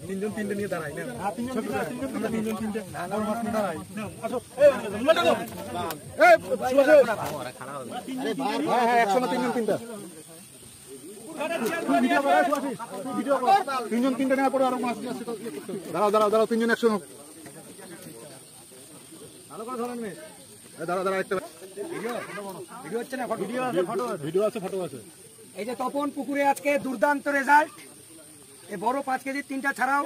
তিনজন তিনটে নিয়ে দাঁড়াই না, আমরা তিনজন তিনটে বড় মাছ নিয়ে দাঁড়াই। হ্যাঁ, একসঙ্গে তিনজন তিনটা তিনজন তিনটে নেওয়ার পরে আরো মাছ নিয়ে আসছে। দাঁড়াও দাঁড়াও দাঁড়াও, তিনজন একসঙ্গে ভালো করে ধরেন। দাঁড়াও দাঁড়াও, একটা ভিডিও হচ্ছে না, ভিডিও আছে, ফটো আছে। এই যে তপন পুকুরে আজকে দুর্দান্ত রেজাল্ট। এই বড় 5 কেজি 3টা ছাড়াও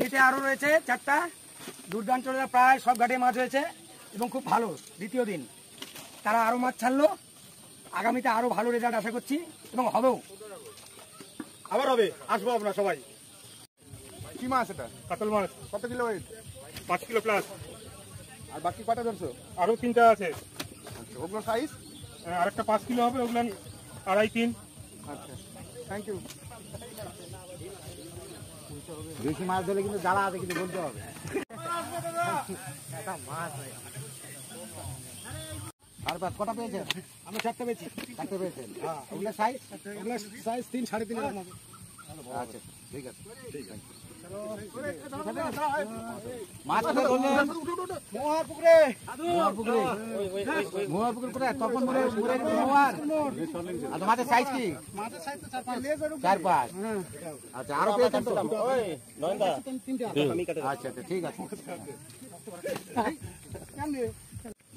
নিচে আরো রয়েছে 4টা। দুর্দান্ত রেজাল্ট, প্রায় সব ঘাটে মাছ হয়েছে এবং খুব ভালো। দ্বিতীয় দিন তারা আরো মাছ ছাড়লো, আগামীতে আরো ভালো রেজাল্ট আশা করছি এবং হবেও। আবার হবে, আসবো আমরা সবাই। কি মাছ এটা? কাতল মাছ। কত কিলো ওয়েট? 5 kilo plus. আর বাকি কটা ধরছো? আরো 3টা আছে। আচ্ছা, ওগুলো সাইজ? আরেকটা 5 কিলো হবে, ওগুলো 2.5-3। আচ্ছা, থ্যাংক ইউ। বেশি মাছ ধরলে কিন্তু জ্বালা আছে, কিন্তু বলতে হবে। আর বাদ কটা পেয়েছেন? আমরা 4টা পেয়েছি। 4টে পেয়েছেন? হ্যাঁ। ওগুলো সাইজ? ওগুলো সাইজ 3-3.5 এরকম হবে। আচ্ছা, ঠিক আছে। মাছ ধরলেন মোয়ার পুকুরে। মোয়ার পুকুর কোথায়? তপন মোয়ার। আচ্ছা, মাছের সাইজ কি? মাছের সাইজ তো 4-5। আচ্ছা, আরো পেয়েছেন তো? আচ্ছা আচ্ছা, ঠিক আছে।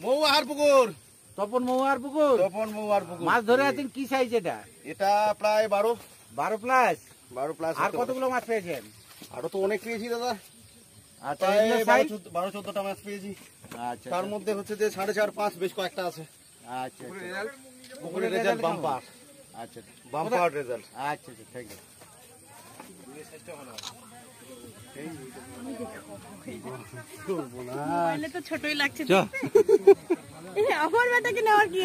মৌয়ার পুকুর, তপন মৌয়ার পুকুর। তপন মৌয়ার পুকুর। মাছ ধরে আছেন কি সাইজ এটা? এটা প্রায় 12 প্লাস। 12 প্লাস। আর কতগুলো মাছ পেয়েছেন? আরো তো অনেক পেয়েছি দাদা, আচ্ছা, প্রায় এগুলো সাইজ? 12-14টা মাছ পেয়েছি। আচ্ছা, তার মধ্যে হচ্ছে যে 4.5-5 বেশ কয়েকটা আছে। আচ্ছা, পুকুরের রেজাল্ট বাম্পার, আচ্ছা বাম্পার রেজাল্ট। আচ্ছা, ঠিক আছে। মোবাইলে তো ছোটই লাগছে। আমার বেটাকে নেওয়ার কি